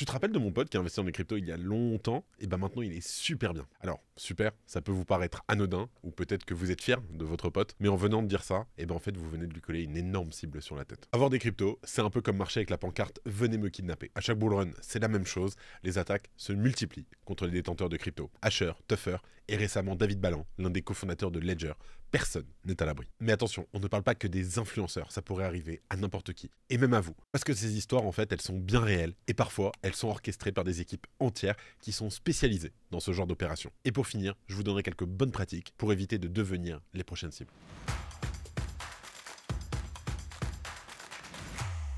Tu te rappelles de mon pote qui a investi dans les cryptos il y a longtemps? Et ben maintenant il est super bien. Alors, super, ça peut vous paraître anodin, ou peut-être que vous êtes fier de votre pote, mais en venant de dire ça, et ben en fait vous venez de lui coller une énorme cible sur la tête. Avoir des cryptos, c'est un peu comme marcher avec la pancarte « Venez me kidnapper ». À chaque bull run, c'est la même chose, les attaques se multiplient contre les détenteurs de cryptos. Asher, Tuffer et récemment David Ballan, l'un des cofondateurs de Ledger. Personne n'est à l'abri. Mais attention, on ne parle pas que des influenceurs, ça pourrait arriver à n'importe qui, et même à vous. Parce que ces histoires, en fait, elles sont bien réelles, et parfois, elles sont orchestrées par des équipes entières qui sont spécialisées dans ce genre d'opération. Et pour finir, je vous donnerai quelques bonnes pratiques pour éviter de devenir les prochaines cibles.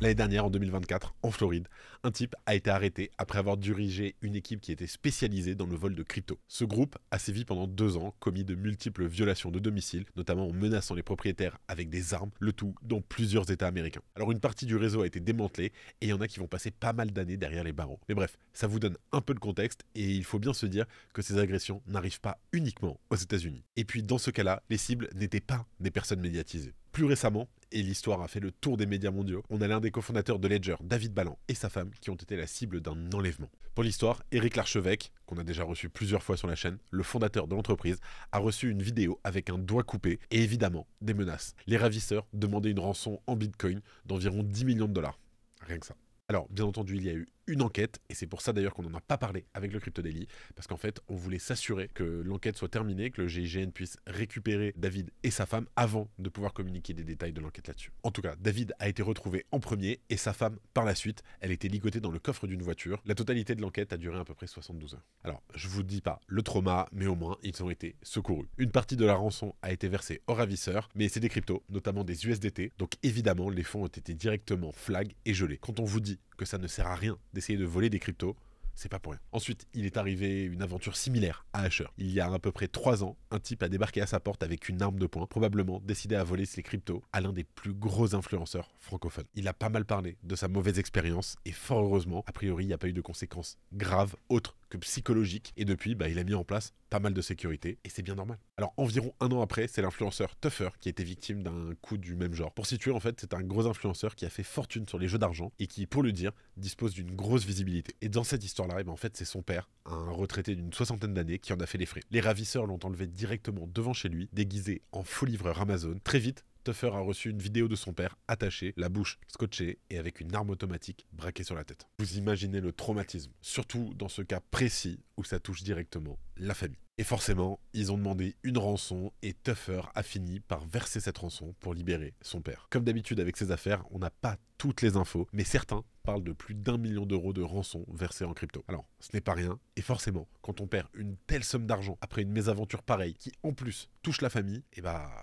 L'année dernière, en 2024, en Floride, un type a été arrêté après avoir dirigé une équipe qui était spécialisée dans le vol de crypto. Ce groupe a sévi pendant 2 ans, commis de multiples violations de domicile, notamment en menaçant les propriétaires avec des armes, le tout dans plusieurs États américains. Alors une partie du réseau a été démantelée et il y en a qui vont passer pas mal d'années derrière les barreaux. Mais bref, ça vous donne un peu de contexte et il faut bien se dire que ces agressions n'arrivent pas uniquement aux États-Unis. Et puis dans ce cas-là, les cibles n'étaient pas des personnes médiatisées. Plus récemment, et l'histoire a fait le tour des médias mondiaux, on a l'un des cofondateurs de Ledger, David Ballan, et sa femme qui ont été la cible d'un enlèvement. Pour l'histoire, Éric Larchevêque, qu'on a déjà reçu plusieurs fois sur la chaîne, le fondateur de l'entreprise, a reçu une vidéo avec un doigt coupé et évidemment des menaces. Les ravisseurs demandaient une rançon en bitcoin d'environ 10 millions de dollars. Rien que ça. Alors, bien entendu, il y a eu une enquête, et c'est pour ça d'ailleurs qu'on n'en a pas parlé avec le Crypto Daily, parce qu'en fait, on voulait s'assurer que l'enquête soit terminée, que le GIGN puisse récupérer David et sa femme avant de pouvoir communiquer des détails de l'enquête là-dessus. En tout cas, David a été retrouvé en premier, et sa femme, par la suite, elle était ligotée dans le coffre d'une voiture. La totalité de l'enquête a duré à peu près 72 heures. Alors, je vous dis pas le trauma, mais au moins, ils ont été secourus. Une partie de la rançon a été versée aux ravisseurs, mais c'est des cryptos, notamment des USDT, donc évidemment, les fonds ont été directement flag et gelés. Quand on vous dit que ça ne sert à rien d'essayer de voler des cryptos, c'est pas pour rien. Ensuite, il est arrivé une aventure similaire à Asher. Il y a à peu près 3 ans, un type a débarqué à sa porte avec une arme de poing, probablement décidé à voler ses cryptos à l'un des plus gros influenceurs francophones. Il a pas mal parlé de sa mauvaise expérience et fort heureusement, a priori, il n'y a pas eu de conséquences graves autres que psychologiques. Et depuis, il a mis en place pas mal de sécurité et c'est bien normal. Alors environ 1 an après, c'est l'influenceur Tuffer qui a été victime d'un coup du même genre. Pour situer, en fait, c'est un gros influenceur qui a fait fortune sur les jeux d'argent et qui, pour le dire, dispose d'une grosse visibilité. Et dans cette histoire-là, en fait, c'est son père, un retraité d'une 60aine d'années, qui en a fait les frais. Les ravisseurs l'ont enlevé directement devant chez lui, déguisé en faux livreur Amazon. Très vite, Tuffer a reçu une vidéo de son père attaché, la bouche scotchée et avec une arme automatique braquée sur la tête. Vous imaginez le traumatisme, surtout dans ce cas précis où ça touche directement la famille. Et forcément, ils ont demandé une rançon et Tuffer a fini par verser cette rançon pour libérer son père. Comme d'habitude avec ces affaires, on n'a pas toutes les infos, mais certains parlent de plus d'1 million d'euros de rançon versée en crypto. Alors, ce n'est pas rien, et forcément, quand on perd une telle somme d'argent après une mésaventure pareille, qui en plus touche la famille,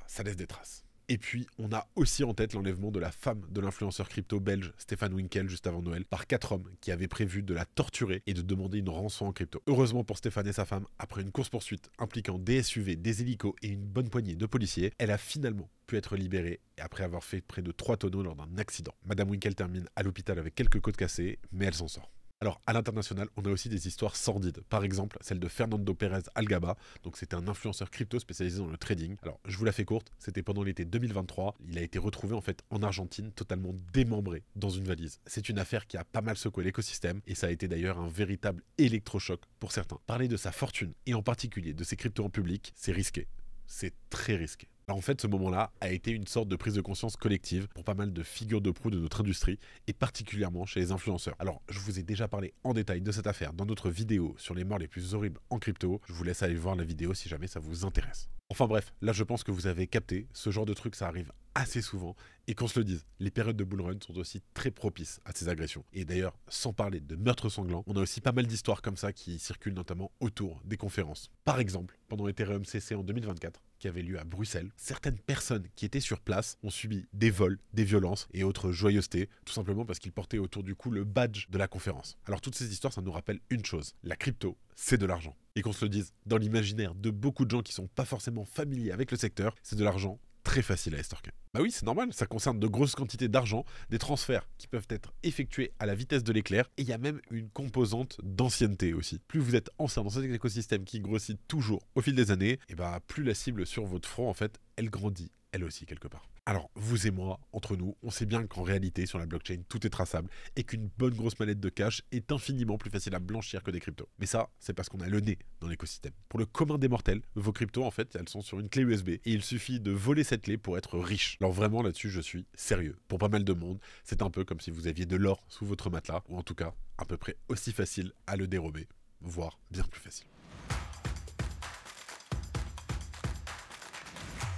ça laisse des traces. Et puis, on a aussi en tête l'enlèvement de la femme de l'influenceur crypto belge Stéphane Winkel juste avant Noël par 4 hommes qui avaient prévu de la torturer et de demander une rançon en crypto. Heureusement pour Stéphane et sa femme, après une course-poursuite impliquant des SUV, des hélicos et une bonne poignée de policiers, elle a finalement pu être libérée après avoir fait près de 3 tonneaux lors d'un accident. Madame Winkel termine à l'hôpital avec quelques côtes cassées, mais elle s'en sort. Alors, à l'international, on a aussi des histoires sordides. Par exemple, celle de Fernando Pérez Algaba. Donc, c'était un influenceur crypto spécialisé dans le trading. Alors, je vous la fais courte. C'était pendant l'été 2023. Il a été retrouvé, en fait, en Argentine, totalement démembré dans une valise. C'est une affaire qui a pas mal secoué l'écosystème. Et ça a été d'ailleurs un véritable électrochoc pour certains. Parler de sa fortune, et en particulier de ses cryptos en public, c'est risqué. C'est très risqué. Alors en fait, ce moment-là a été une sorte de prise de conscience collective pour pas mal de figures de proue de notre industrie, et particulièrement chez les influenceurs. Alors, je vous ai déjà parlé en détail de cette affaire dans notre vidéo sur les morts les plus horribles en crypto. Je vous laisse aller voir la vidéo si jamais ça vous intéresse. Enfin bref, là je pense que vous avez capté, ce genre de truc ça arrive assez souvent, et qu'on se le dise, les périodes de bull run sont aussi très propices à ces agressions. Et d'ailleurs, sans parler de meurtres sanglants, on a aussi pas mal d'histoires comme ça qui circulent notamment autour des conférences. Par exemple, pendant l'Ethereum CC en 2024, qui avait lieu à Bruxelles, certaines personnes qui étaient sur place ont subi des vols, des violences et autres joyeusetés, tout simplement parce qu'ils portaient autour du cou le badge de la conférence. Alors toutes ces histoires, ça nous rappelle une chose, la crypto, c'est de l'argent. Et qu'on se le dise, dans l'imaginaire de beaucoup de gens qui sont pas forcément familiers avec le secteur, c'est de l'argent très facile à estorquer. Bah oui, c'est normal, ça concerne de grosses quantités d'argent, des transferts qui peuvent être effectués à la vitesse de l'éclair, et il y a même une composante d'ancienneté aussi. Plus vous êtes ancien dans cet écosystème qui grossit toujours au fil des années, et bah plus la cible sur votre front, en fait, elle grandit, elle aussi, quelque part. Alors, vous et moi, entre nous, on sait bien qu'en réalité, sur la blockchain, tout est traçable et qu'une bonne grosse mallette de cash est infiniment plus facile à blanchir que des cryptos. Mais ça, c'est parce qu'on a le nez dans l'écosystème. Pour le commun des mortels, vos cryptos, en fait, elles sont sur une clé USB et il suffit de voler cette clé pour être riche. Alors vraiment, là-dessus, je suis sérieux. Pour pas mal de monde, c'est un peu comme si vous aviez de l'or sous votre matelas, ou en tout cas, à peu près aussi facile à le dérober, voire bien plus facile.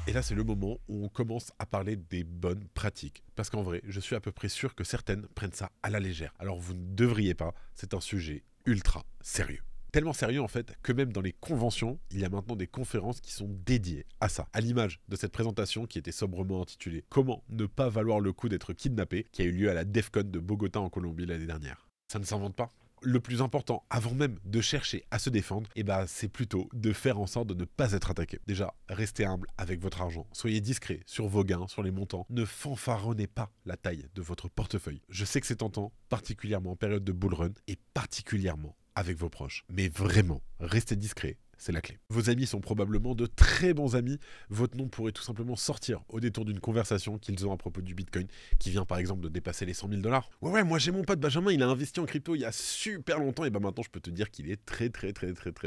Et là, c'est le moment où on commence à parler des bonnes pratiques. Parce qu'en vrai, je suis à peu près sûr que certaines prennent ça à la légère. Alors vous ne devriez pas, c'est un sujet ultra sérieux. Tellement sérieux en fait que même dans les conventions, il y a maintenant des conférences qui sont dédiées à ça. À l'image de cette présentation qui était sobrement intitulée « Comment ne pas valoir le coup d'être kidnappé » qui a eu lieu à la DEFCON de Bogota en Colombie l'année dernière. Ça ne s'invente pas. Le plus important, avant même de chercher à se défendre, c'est plutôt de faire en sorte de ne pas être attaqué. Déjà, restez humble avec votre argent. Soyez discret sur vos gains, sur les montants. Ne fanfaronnez pas la taille de votre portefeuille. Je sais que c'est tentant, particulièrement en période de bull run et particulièrement avec vos proches. Mais vraiment, restez discret. C'est la clé. Vos amis sont probablement de très bons amis. Votre nom pourrait tout simplement sortir au détour d'une conversation qu'ils ont à propos du Bitcoin, qui vient par exemple de dépasser les 100 000 $. Ouais, moi j'ai mon pote Benjamin, il a investi en crypto il y a super longtemps, et maintenant je peux te dire qu'il est très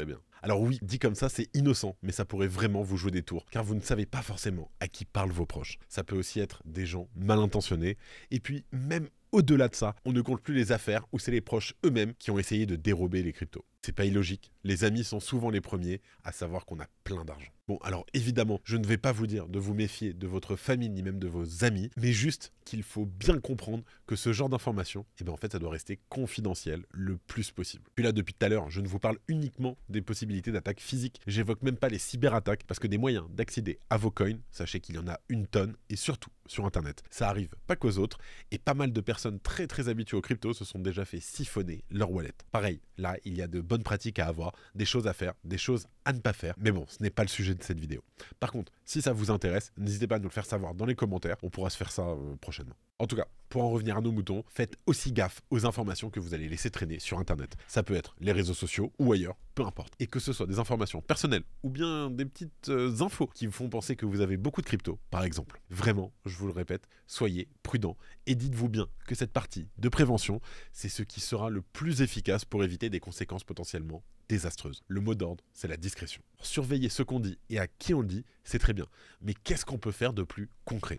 bien. Alors oui, dit comme ça, c'est innocent, mais ça pourrait vraiment vous jouer des tours, car vous ne savez pas forcément à qui parlent vos proches. Ça peut aussi être des gens mal intentionnés, et puis même au-delà de ça, on ne compte plus les affaires où c'est les proches eux-mêmes qui ont essayé de dérober les cryptos. C'est pas illogique, les amis sont souvent les premiers à savoir qu'on a plein d'argent. Bon, alors évidemment, je ne vais pas vous dire de vous méfier de votre famille ni même de vos amis, mais juste qu'il faut bien comprendre que ce genre d'informations, en fait, ça doit rester confidentiel le plus possible. Puis là, depuis tout à l'heure, je ne vous parle uniquement des possibilités d'attaques physiques, j'évoque même pas les cyberattaques, parce que des moyens d'accéder à vos coins, sachez qu'il y en a une tonne, et surtout sur Internet. Ça arrive pas qu'aux autres, et pas mal de personnes très habituées aux cryptos se sont déjà fait siphonner leur wallet. Pareil, là, il y a de bonnes pratiques à avoir, des choses à faire, des choses à ne pas faire, mais bon, ce n'est pas le sujet de cette vidéo. Par contre, si ça vous intéresse, n'hésitez pas à nous le faire savoir dans les commentaires, on pourra se faire ça prochainement. En tout cas, pour en revenir à nos moutons, faites aussi gaffe aux informations que vous allez laisser traîner sur Internet. Ça peut être les réseaux sociaux ou ailleurs, peu importe. Et que ce soit des informations personnelles ou bien des petites infos qui vous font penser que vous avez beaucoup de crypto, par exemple. Vraiment, je vous le répète, soyez prudents et dites-vous bien que cette partie de prévention, c'est ce qui sera le plus efficace pour éviter des conséquences potentiellement désastreuses. Le mot d'ordre, c'est la discrétion. Surveiller ce qu'on dit et à qui on le dit, c'est très bien. Mais qu'est-ce qu'on peut faire de plus concret ?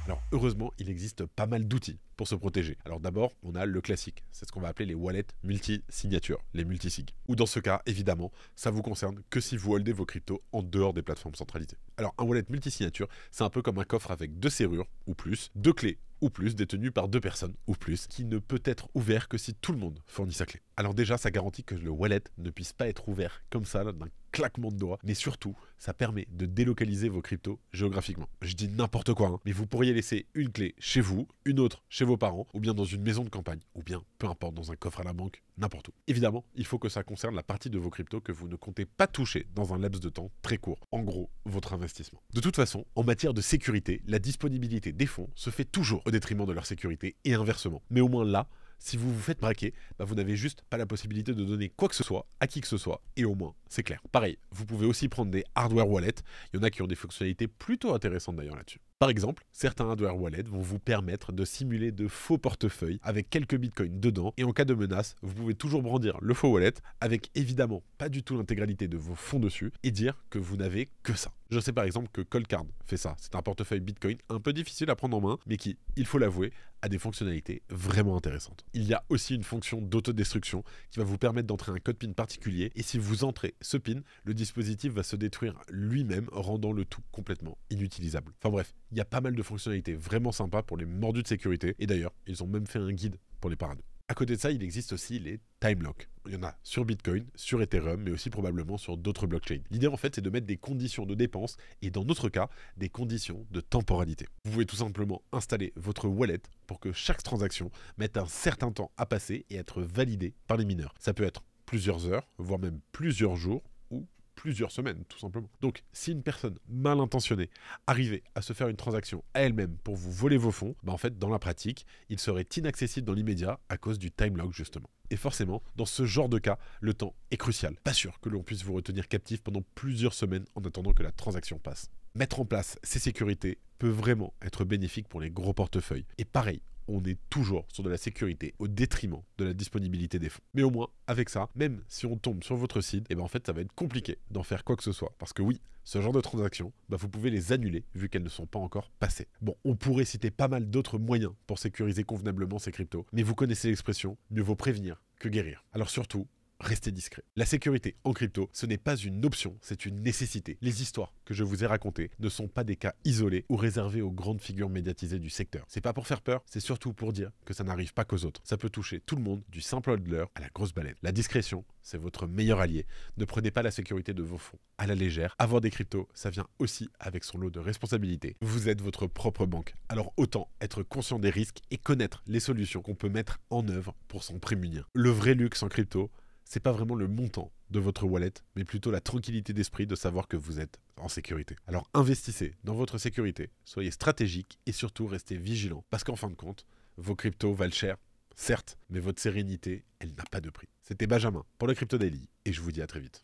Alors heureusement, il existe pas mal d'outils pour se protéger. Alors d'abord, on a le classique, c'est ce qu'on va appeler les wallets multi-signatures, les multisig. Ou dans ce cas, évidemment, ça vous concerne que si vous holdez vos cryptos en dehors des plateformes centralisées. Alors un wallet multi-signature, c'est un peu comme un coffre avec 2 serrures ou plus, 2 clés ou plus, détenues par 2 personnes ou plus, qui ne peut être ouvert que si tout le monde fournit sa clé. Alors déjà, ça garantit que le wallet ne puisse pas être ouvert comme ça, d'un claquement de doigts, mais surtout, ça permet de délocaliser vos cryptos géographiquement. Je dis n'importe quoi, mais vous pourriez laisser une clé chez vous, une autre chez vos parents, ou bien dans une maison de campagne, ou bien, peu importe, dans un coffre à la banque, n'importe où. Évidemment, il faut que ça concerne la partie de vos cryptos que vous ne comptez pas toucher dans un laps de temps très court. En gros, votre investissement. De toute façon, en matière de sécurité, la disponibilité des fonds se fait toujours au détriment de leur sécurité et inversement. Mais au moins là, si vous vous faites braquer, vous n'avez juste pas la possibilité de donner quoi que ce soit à qui que ce soit, et au moins, c'est clair. Pareil, vous pouvez aussi prendre des hardware wallets, il y en a qui ont des fonctionnalités plutôt intéressantes d'ailleurs là-dessus. Par exemple, certains hardware wallets vont vous permettre de simuler de faux portefeuilles avec quelques bitcoins dedans, et en cas de menace, vous pouvez toujours brandir le faux wallet avec évidemment pas du tout l'intégralité de vos fonds dessus, et dire que vous n'avez que ça. Je sais par exemple que Coldcard fait ça, c'est un portefeuille bitcoin un peu difficile à prendre en main, mais qui, il faut l'avouer, a des fonctionnalités vraiment intéressantes. Il y a aussi une fonction d'autodestruction qui va vous permettre d'entrer un code PIN particulier, et si vous entrez ce PIN, le dispositif va se détruire lui-même, rendant le tout complètement inutilisable. Enfin bref, il y a pas mal de fonctionnalités vraiment sympas pour les mordus de sécurité, et d'ailleurs, ils ont même fait un guide pour les parano. À côté de ça, il existe aussi les time locks. Il y en a sur Bitcoin, sur Ethereum, mais aussi probablement sur d'autres blockchains. L'idée en fait, c'est de mettre des conditions de dépense et dans notre cas, des conditions de temporalité. Vous pouvez tout simplement installer votre wallet pour que chaque transaction mette un certain temps à passer et être validée par les mineurs. Ça peut être plusieurs heures, voire même plusieurs jours, ou plusieurs semaines, tout simplement. Donc, si une personne mal intentionnée arrivait à se faire une transaction à elle-même pour vous voler vos fonds, en fait, dans la pratique, il serait inaccessible dans l'immédiat à cause du time lock, justement. Et forcément, dans ce genre de cas, le temps est crucial. Pas sûr que l'on puisse vous retenir captif pendant plusieurs semaines en attendant que la transaction passe. Mettre en place ces sécurités peut vraiment être bénéfique pour les gros portefeuilles. Et pareil, on est toujours sur de la sécurité au détriment de la disponibilité des fonds. Mais au moins, avec ça, même si on tombe sur votre site, en fait, ça va être compliqué d'en faire quoi que ce soit. Parce que oui, ce genre de transactions, vous pouvez les annuler vu qu'elles ne sont pas encore passées. Bon, on pourrait citer pas mal d'autres moyens pour sécuriser convenablement ces cryptos, mais vous connaissez l'expression, mieux vaut prévenir que guérir. Alors surtout, restez discret. La sécurité en crypto, ce n'est pas une option, c'est une nécessité. Les histoires que je vous ai racontées ne sont pas des cas isolés ou réservés aux grandes figures médiatisées du secteur. C'est pas pour faire peur, c'est surtout pour dire que ça n'arrive pas qu'aux autres. Ça peut toucher tout le monde, du simple hodler à la grosse baleine. La discrétion, c'est votre meilleur allié. Ne prenez pas la sécurité de vos fonds à la légère. Avoir des cryptos, ça vient aussi avec son lot de responsabilités. Vous êtes votre propre banque. Alors autant être conscient des risques et connaître les solutions qu'on peut mettre en œuvre pour s'en prémunir. Le vrai luxe en crypto, c'est pas vraiment le montant de votre wallet, mais plutôt la tranquillité d'esprit de savoir que vous êtes en sécurité. Alors investissez dans votre sécurité, soyez stratégique et surtout restez vigilant. Parce qu'en fin de compte, vos cryptos valent cher, certes, mais votre sérénité, elle n'a pas de prix. C'était Benjamin pour le Crypto Daily et je vous dis à très vite.